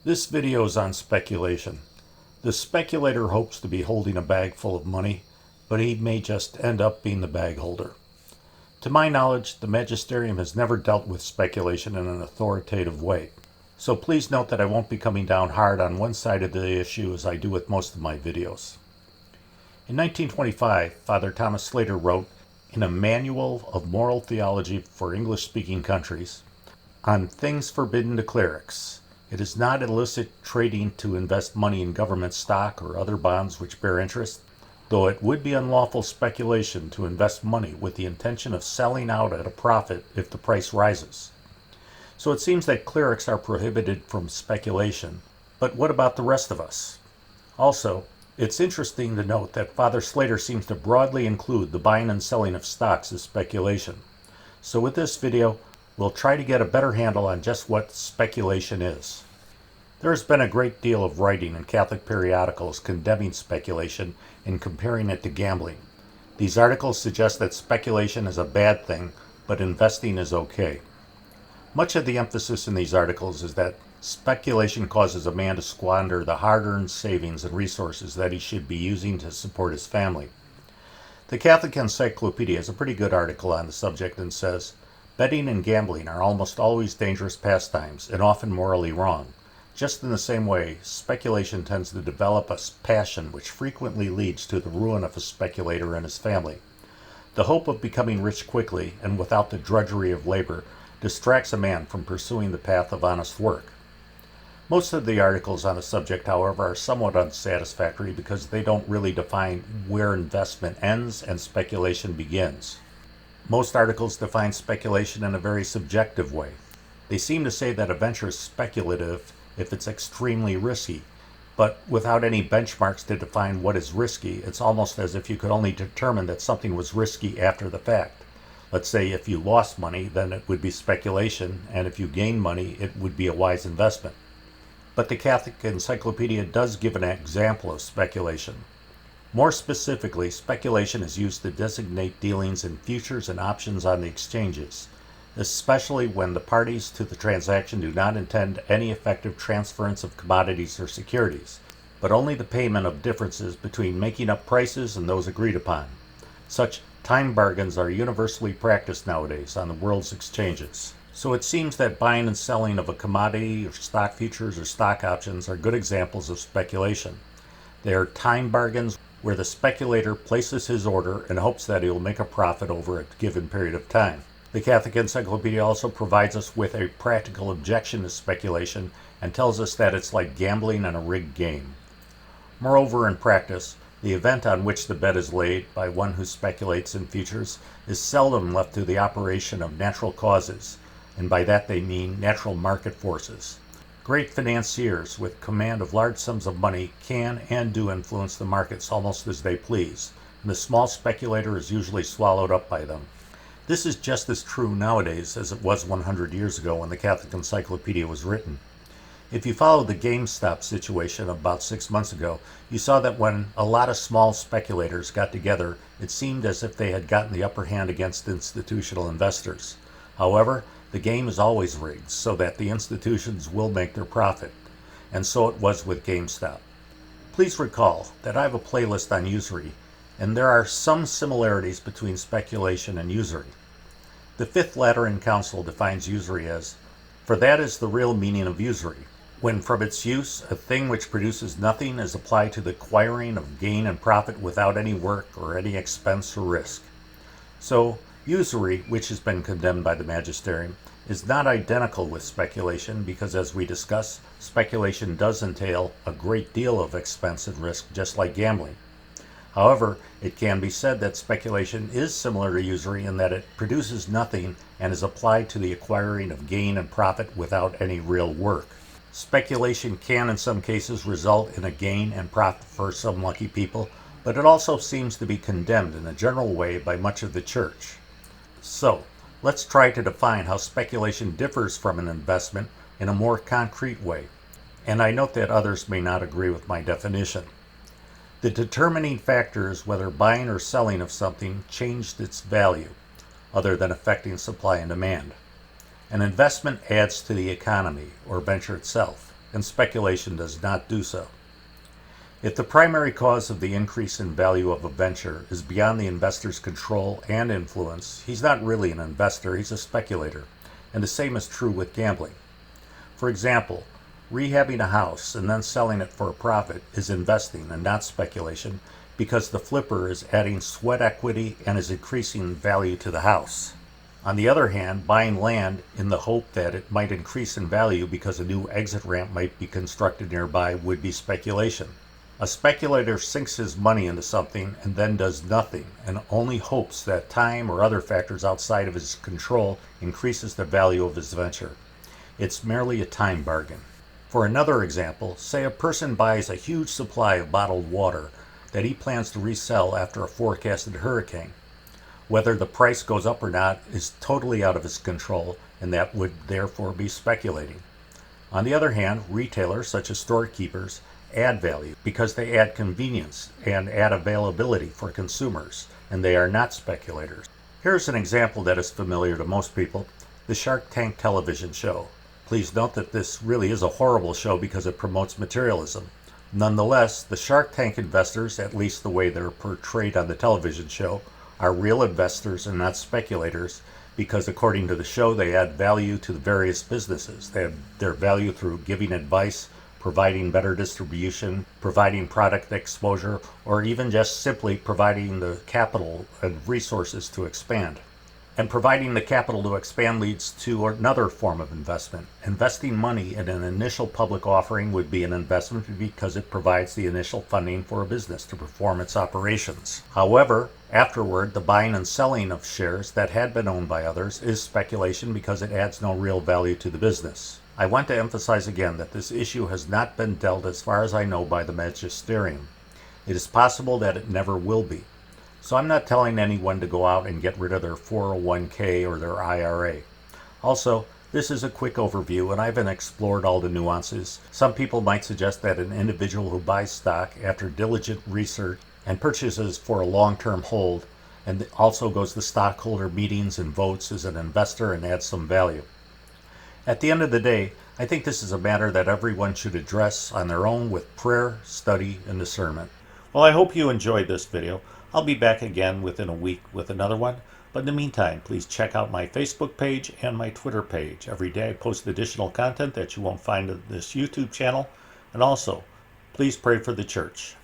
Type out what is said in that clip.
This video is on speculation. The speculator hopes to be holding a bag full of money, but he may just end up being the bag holder. To my knowledge, the magisterium has never dealt with speculation in an authoritative way. So please note that I won't be coming down hard on one side of the issue as I do with most of my videos. In 1925, Father Thomas Slater wrote in a Manual of Moral Theology for English-speaking countries on things forbidden to clerics. It is not illicit trading to invest money in government stock or other bonds which bear interest, though it would be unlawful speculation to invest money with the intention of selling out at a profit if the price rises. So it seems that clerics are prohibited from speculation, but what about the rest of us? Also, it's interesting to note that Father Slater seems to broadly include the buying and selling of stocks as speculation. So with this video, we'll try to get a better handle on just what speculation is. There has been a great deal of writing in Catholic periodicals condemning speculation and comparing it to gambling. These articles suggest that speculation is a bad thing, but investing is okay. Much of the emphasis in these articles is that speculation causes a man to squander the hard-earned savings and resources that he should be using to support his family. The Catholic Encyclopedia has a pretty good article on the subject and says, betting and gambling are almost always dangerous pastimes and often morally wrong. Just in the same way, speculation tends to develop a passion which frequently leads to the ruin of a speculator and his family. The hope of becoming rich quickly and without the drudgery of labor distracts a man from pursuing the path of honest work. Most of the articles on the subject, however, are somewhat unsatisfactory because they don't really define where investment ends and speculation begins. Most articles define speculation in a very subjective way. They seem to say that a venture is speculative if it's extremely risky, but without any benchmarks to define what is risky, it's almost as if you could only determine that something was risky after the fact. Let's say if you lost money, then it would be speculation, and if you gained money, it would be a wise investment. But the Catholic Encyclopedia does give an example of speculation. More specifically, speculation is used to designate dealings in futures and options on the exchanges, especially when the parties to the transaction do not intend any effective transference of commodities or securities, but only the payment of differences between making up prices and those agreed upon. Such time bargains are universally practiced nowadays on the world's exchanges. So it seems that buying and selling of a commodity or stock futures or stock options are good examples of speculation. They are time bargains where the speculator places his order and hopes that he will make a profit over a given period of time. The Catholic Encyclopedia also provides us with a practical objection to speculation and tells us that it's like gambling in a rigged game. Moreover, in practice, the event on which the bet is laid by one who speculates in futures is seldom left to the operation of natural causes, and by that they mean natural market forces. Great financiers with command of large sums of money can and do influence the markets almost as they please, and the small speculator is usually swallowed up by them. This is just as true nowadays as it was 100 years ago when the Catholic Encyclopedia was written. If you follow the GameStop situation about 6 months ago, you saw that when a lot of small speculators got together, it seemed as if they had gotten the upper hand against institutional investors. However, the game is always rigged so that the institutions will make their profit, and so it was with GameStop. Please recall that I have a playlist on usury, and there are some similarities between speculation and usury. The Fifth Lateran Council defines usury as, "For that is the real meaning of usury, when from its use a thing which produces nothing is applied to the acquiring of gain and profit without any work or any expense or risk." So, usury, which has been condemned by the magisterium, is not identical with speculation because, as we discuss, speculation does entail a great deal of expense and risk, just like gambling. However, it can be said that speculation is similar to usury in that it produces nothing and is applied to the acquiring of gain and profit without any real work. Speculation can in some cases result in a gain and profit for some lucky people, but it also seems to be condemned in a general way by much of the church. So, let's try to define how speculation differs from an investment in a more concrete way, and I note that others may not agree with my definition. The determining factor is whether buying or selling of something changed its value, other than affecting supply and demand. An investment adds to the economy or venture itself. and speculation does not do so. If the primary cause of the increase in value of a venture is beyond the investor's control and influence, he's not really an investor, he's a speculator. And the same is true with gambling. For example, rehabbing a house and then selling it for a profit is investing and not speculation, because the flipper is adding sweat equity and is increasing value to the house. On the other hand, buying land in the hope that it might increase in value because a new exit ramp might be constructed nearby would be speculation. A speculator sinks his money into something and then does nothing and only hopes that time or other factors outside of his control increases the value of his venture. It's merely a time bargain. For another example, say a person buys a huge supply of bottled water that he plans to resell after a forecasted hurricane. Whether the price goes up or not is totally out of his control, and that would therefore be speculating. On the other hand, retailers such as storekeepers add value because they add convenience and add availability for consumers, and they are not speculators. Here's an example that is familiar to most people: the Shark Tank television show. Please note that this really is a horrible show because it promotes materialism. Nonetheless, the Shark Tank investors, at least the way they're portrayed on the television show, are real investors and not speculators, because according to the show, they add value to the various businesses. They add their value through giving advice, providing better distribution, providing product exposure, or even just simply providing the capital and resources to expand. And providing the capital to expand leads to another form of investment. Investing money in an initial public offering would be an investment because it provides the initial funding for a business to perform its operations. However, afterward, the buying and selling of shares that had been owned by others is speculation because it adds no real value to the business. I want to emphasize again that this issue has not been dealt, as far as I know, by the magisterium. It is possible that it never will be. So I'm not telling anyone to go out and get rid of their 401k or their IRA. Also, this is a quick overview and I haven't explored all the nuances. Some people might suggest that an individual who buys stock after diligent research and purchases for a long-term hold and also goes to stockholder meetings and votes as an investor and adds some value. At the end of the day, I think this is a matter that everyone should address on their own with prayer, study, and discernment. Well, I hope you enjoyed this video. I'll be back again within a week with another one. But in the meantime, please check out my Facebook page and my Twitter page. Every day I post additional content that you won't find on this YouTube channel. And also, please pray for the church.